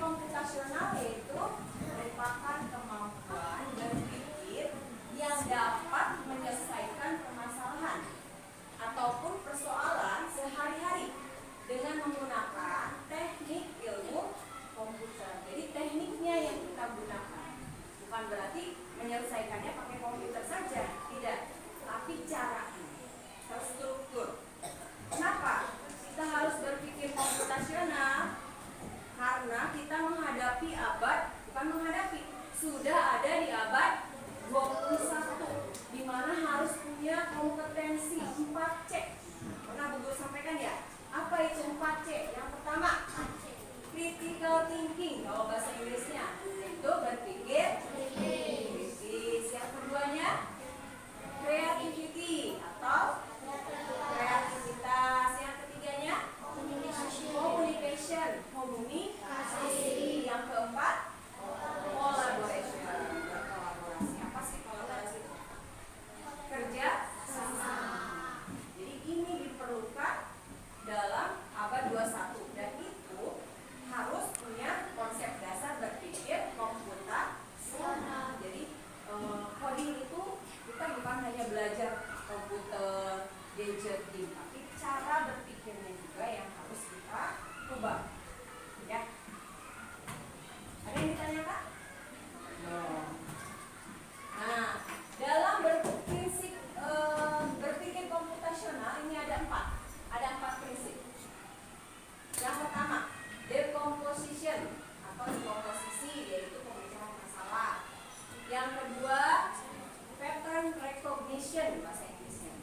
komputasional yaitu merupakan kemampuan berpikir yang dapat menyelesaikan permasalahan ataupun persoalan sehari-hari dengan menggunakan teknik ilmu komputer. Jadi tekniknya yang kita gunakan, bukan berarti menyelesaikannya pakai komputer saja, tidak, tapi caranya terstruktur. Kenapa kita harus berpikir komputasional? Karena kita menghadapi sudah ada di abad 21, di mana harus punya kompetensi 4C. Pernah Bu Guru sampaikan ya? Apa itu 4C? Yang pertama, critical thinking, kalau bahasa Inggrisnya itu berpikir kritis. Yang keduanya, creativity atau kreativitas. Yang ketiganya, communication, komunikasi. Yang keempat, collaboration, berkolaborasi. Apa sih kolaborasi itu? Kerja sama. Jadi ini diperlukan dalam abad 21 dan itu harus punya konsep dasar berpikir komputasional. Jadi coding itu kita bukan hanya belajar komputer, gadgeting, tapi cara berpikirnya juga yang harus kita ubah. Ya. Ada yang ditanyakan? Nah, dalam berpikir komputasional ini ada empat prinsip. Yang pertama, decomposition atau dekomposisi, yaitu pemecahan masalah. Yang kedua, pattern recognition bahasa Inggrisnya,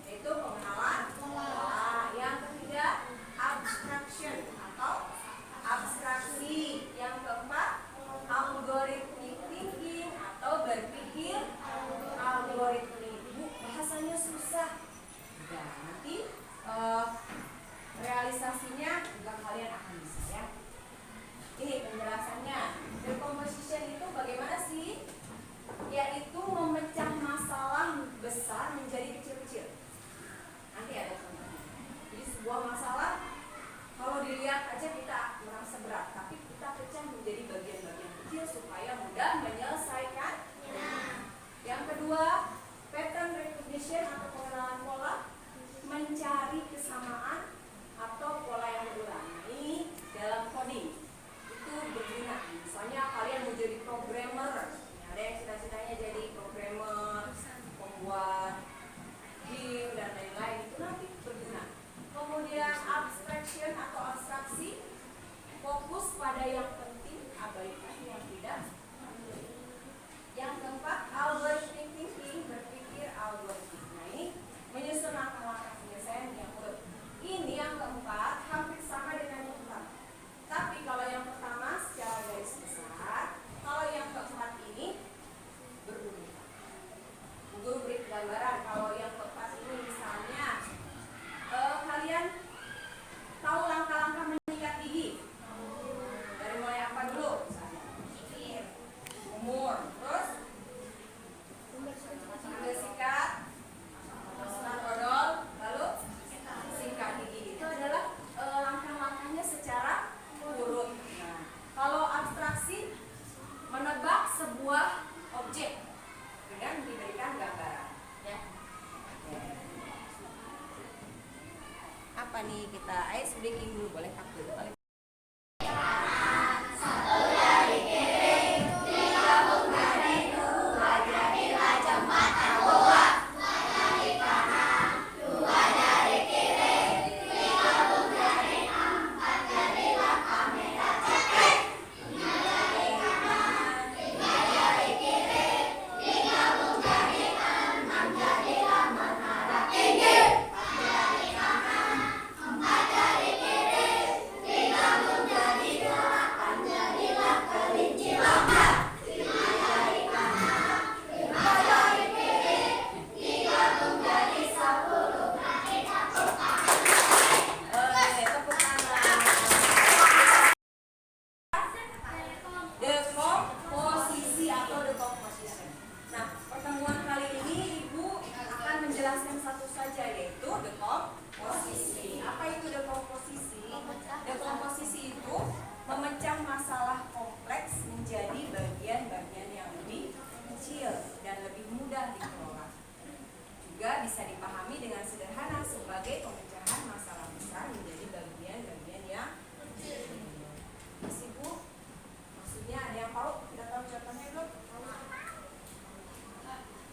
yaitu pengenalan pola. Yang ketiga, abstraction atau abstraksi. Yang keempat, algorithmic thinking atau berpikir algoritmik. Bahasanya susah. Dan nanti realisasinya juga kalian akan bisa ya. Ini penjelasannya. Decomposition itu bagaimana sih? Yaitu memecah masalah besar menjadi kecil-kecil. Nanti ada contohnya. Jadi sebuah masalah kalau dilihat aja kita merasa berat, tapi kita pecah menjadi bagian-bagian kecil supaya mudah menyelesaikan. Yang kedua, pattern recognition atau pengenalan pola, mencari kesamaan atau pola yang berulang. Ini dalam coding itu berguna. Misalnya kalian mau jadi programmer, ada yang cita-citanya jadi programmer, pembuat game dan lain-lain, itu nanti berguna. Kemudian abstraction atau abstraksi, fokus pada yang penting, abaikan yang tidak. Yang keempat, algorithmic thinking, berpikir algoritmik. Nah ini menyusun langkah-langkah penyelesaian yang urut. Ini yang keempat hampir sama dengan yang pertama. Tapi kalau yang pertama secara garis besar, kalau yang keempat ini berurutan. Guru beri gambaran. Kalau yang keempat ini misalnya kalian tahu langkah-langkah menyikat gigi. Dari mulai apa dulu? Misalnya umur, terus ambil sikat, sunat odol, lalu sikat gigi. Itu adalah langkah-langkahnya secara urut. Nah, kalau abstraksi, menebak sebuah objek dengan diberikan gambaran. Ya. Apa nih kita ice breaking dulu, boleh tak dulu? kecil dan lebih mudah dikelola. Juga bisa dipahami dengan sederhana sebagai pemecahan masalah besar menjadi bagian-bagian yang kecil. Masih Bu? Maksudnya ada yang tahu? Kita tahu contohnya belum?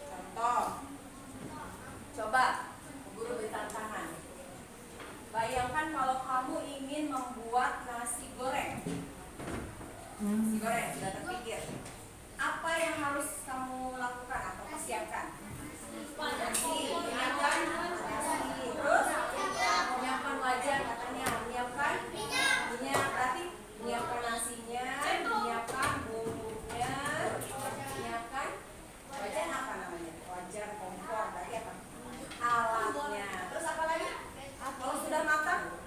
Contoh. Coba guru beri tantangan. Bayangkan kalau kamu ingin membuat nasi goreng. Nasi goreng sudah terpikir. Apa yang harus kamu lakukan atau persiapkan? Nasi, menyiapkan nasi, terus menyiapkan wajan katanya, menyiapkan minyak, berarti menyiapkan nasinya, menyiapkan bumbunya, menyiapkan wajan apa namanya? Wajan kompor, berarti apa? Alatnya. Terus apa lagi? Kalau sudah matang?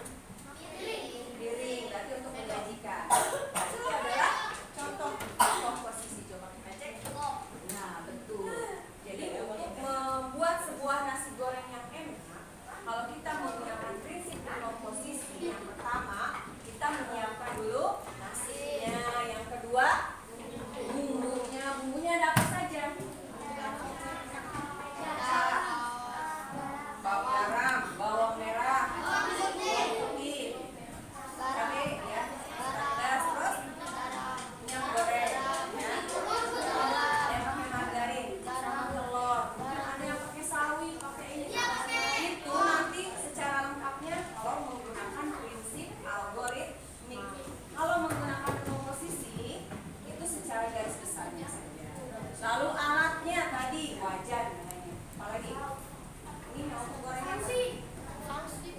Piring, berarti untuk menyajikan. Itu adalah contoh posisi. Coba kita cek. Nah, betul. Jadi untuk membuat sebuah nasi goreng yang enak, kalau kita menggunakan prinsip komposisi, yang pertama kita menyiapkan dulu nasinya, yang kedua bumbunya. Bumbunya ada apa saja? Bawang garam, bawang merah, bawang putih, cabai, ya, terus minyak goreng, ya. Ada yang pakai margarin, sama telur, ada yang pakai sawi, pakai ini. Itu nanti secara lengkapnya kalau menggunakan prinsip algoritmik. Kalau menggunakan komposisi itu secara garis besarnya saja. Lalu alatnya tadi wajan namanya. Apalagi? Ini mau gorengnya sih?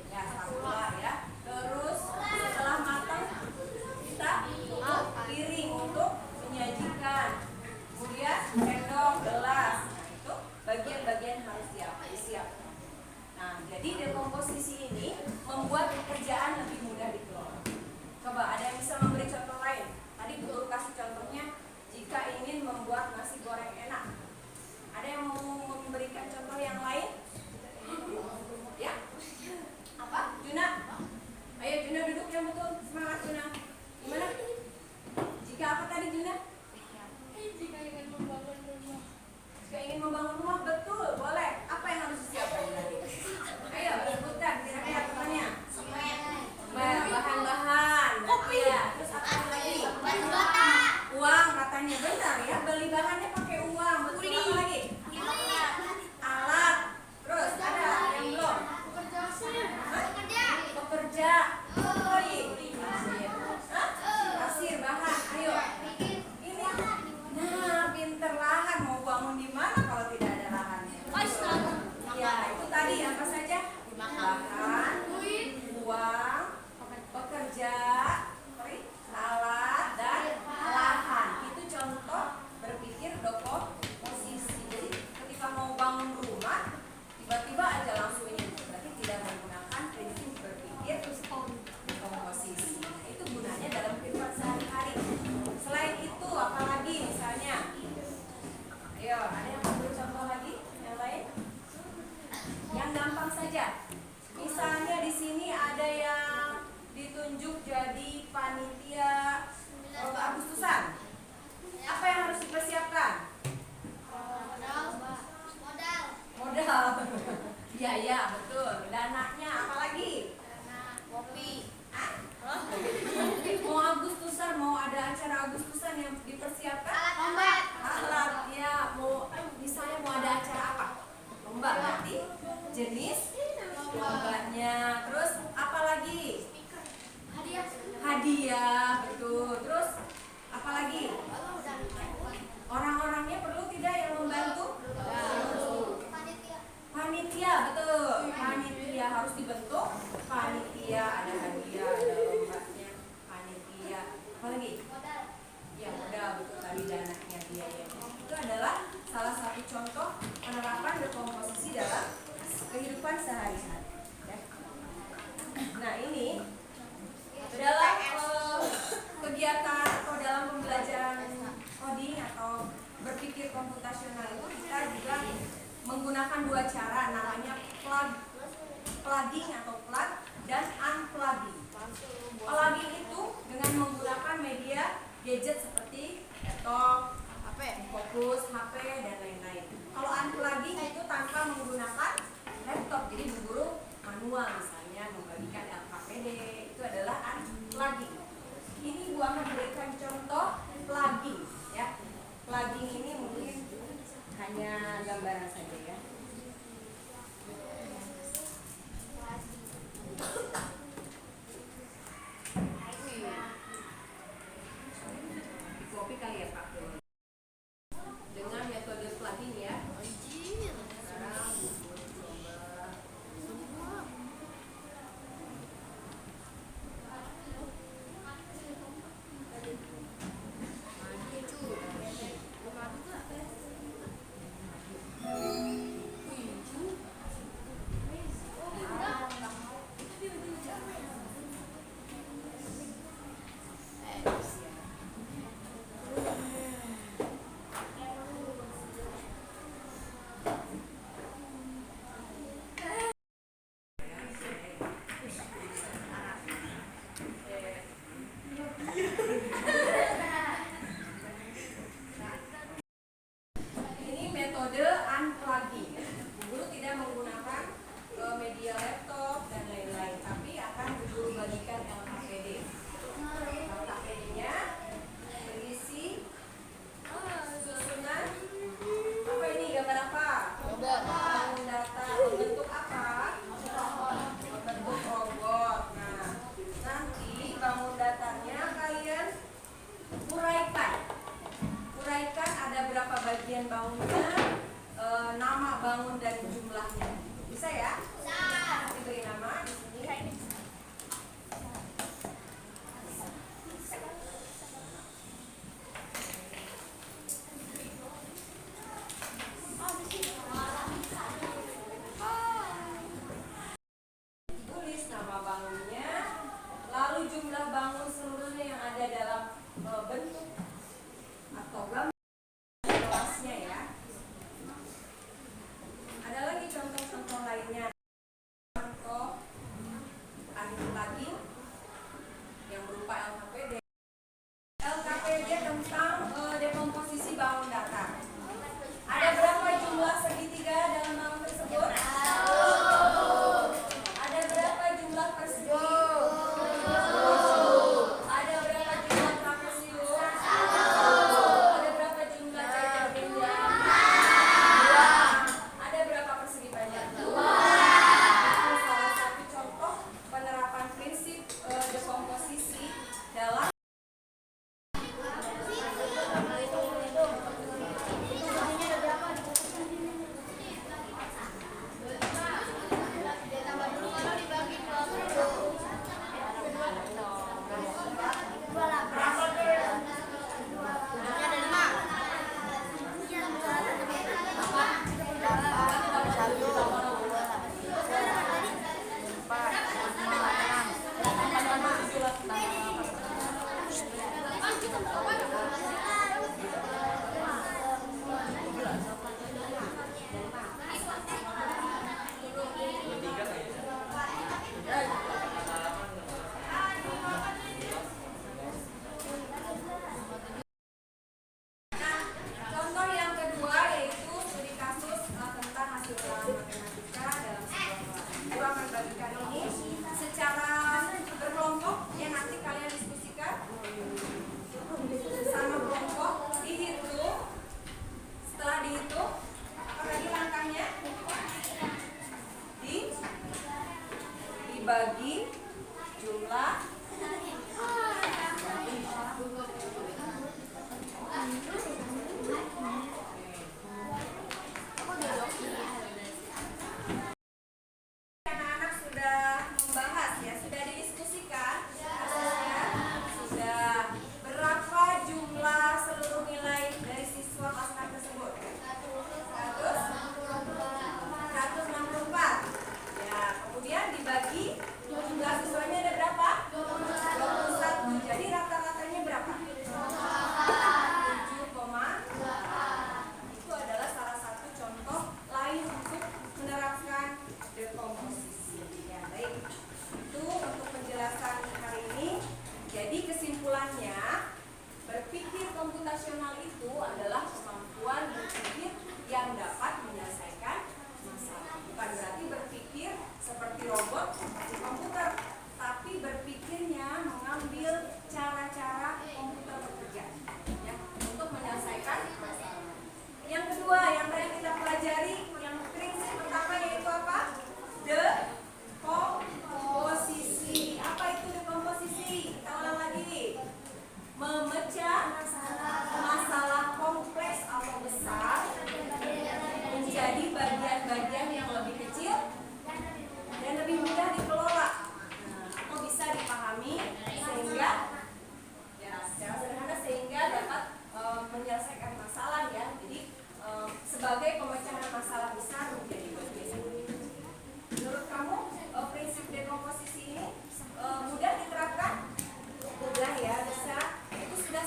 Ya, spatula ya. Terus setelah matang kita tutup piring untuk menyajikan. Kemudian sendok, gelas. Nah, itu bagian-bagian harus disiapkan. Nah, jadi dekomposisi ini membuat pekerjaan lebih mudah dikelola. Coba ada yang bisa memberi contoh lain? Tadi guru kasih contohnya jika ingin membuat nasi goreng enak. Ada yang mau memberikan contoh yang lain? Ya? Apa? Juna? Ayo Juna duduk yang betul. Semangat Juna. Gimana? Jika apa tadi Juna? Jika ingin membangun rumah. Jika ingin membangun rumah, betul, boleh. Apa yang harus disiapkan tadi? Ayo sebutkan kira-kira pertanyaan. Bahan-bahan. Iya. Terus apa lagi? Uang katanya, benar ya. Beli bahannya pakai uang. Betul. Apa lagi? Alat. Terus ada yang belum? Pekerja. Kasir bahan. Ayo. Ini. Nah, pinter lahan. Mau bangun di mana kalau tidak ada lahannya? Ya, itu tadi apa saja? Bahan, uang, pekerja, alat, dan lahan. Itu contoh berpikir dekomposisi. Jadi ketika mau bangun rumah, tiba-tiba aja langsung ini. Berarti tidak menggunakan prinsip berpikir dekomposisi. Itu gunanya dalam kehidupan sehari-hari. Selain itu, apalagi misalnya? Ayo, ada yang mau contoh lagi? Yang lain? Yang gampang saja. Misalnya di sini ada yang ditunjuk jadi panitia Agustusan. Apa yang harus dipersiapkan? Modal. Iya, betul. Dananya apalagi? Kopi. Mau Agustusan, mau ada acara Agustusan yang dipersiapkan? Alat. Ya, mau misalnya mau ada acara apa? Lomba. Berarti jenis lombanya. Terus apa lagi? Hadiah, betul. Terus apa lagi? Orang-orangnya perlu tidak yang membantu? Panitia, betul. Panitia harus dibentuk. Panitia, ada hadiah, ada lombanya. Panitia. Apa lagi? Ya, modal, betul tadi dananya, biayanya. Itu adalah salah satu contoh penerapan dekomposisi dalam kehidupan sehari-hari. Ya. Nah, ini dalam kegiatan atau dalam pembelajaran coding atau berpikir komputasional itu kita juga menggunakan dua cara, namanya plugging atau plug dan unplugging. Plugging itu dengan menggunakan media gadget seperti laptop, fokus, HP, kalian pakai dengan metode plugin ya. Sekarang Bubur coba. Ini metode unplugging. Guru tidak menggunakan media laptop dan lain-lain, tapi akan guru bagikan LKPD. LKPD-nya berisi susunan apa ini, gambar apa? Bangun data berbentuk apa? Berbentuk robot. Nah, nanti bangun datanya kalian uraikan. Uraikan ada berapa bagian bangunnya, nama bangun dan jumlahnya. Bisa ya? Bisa. Diberi nama di sini. Tulis nama bangunnya, lalu jumlah bangun seluruhnya yang ada dalam bentuk atau gambar kelasnya ya. Ada lagi contoh-contoh lainnya.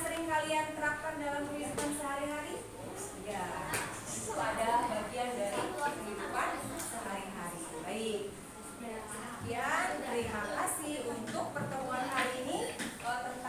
sering kalian terapkan dalam kehidupan sehari-hari? Ya, itu adalah bagian dari kehidupan sehari-hari. Baik. Sekian, terima kasih untuk pertemuan hari ini tentang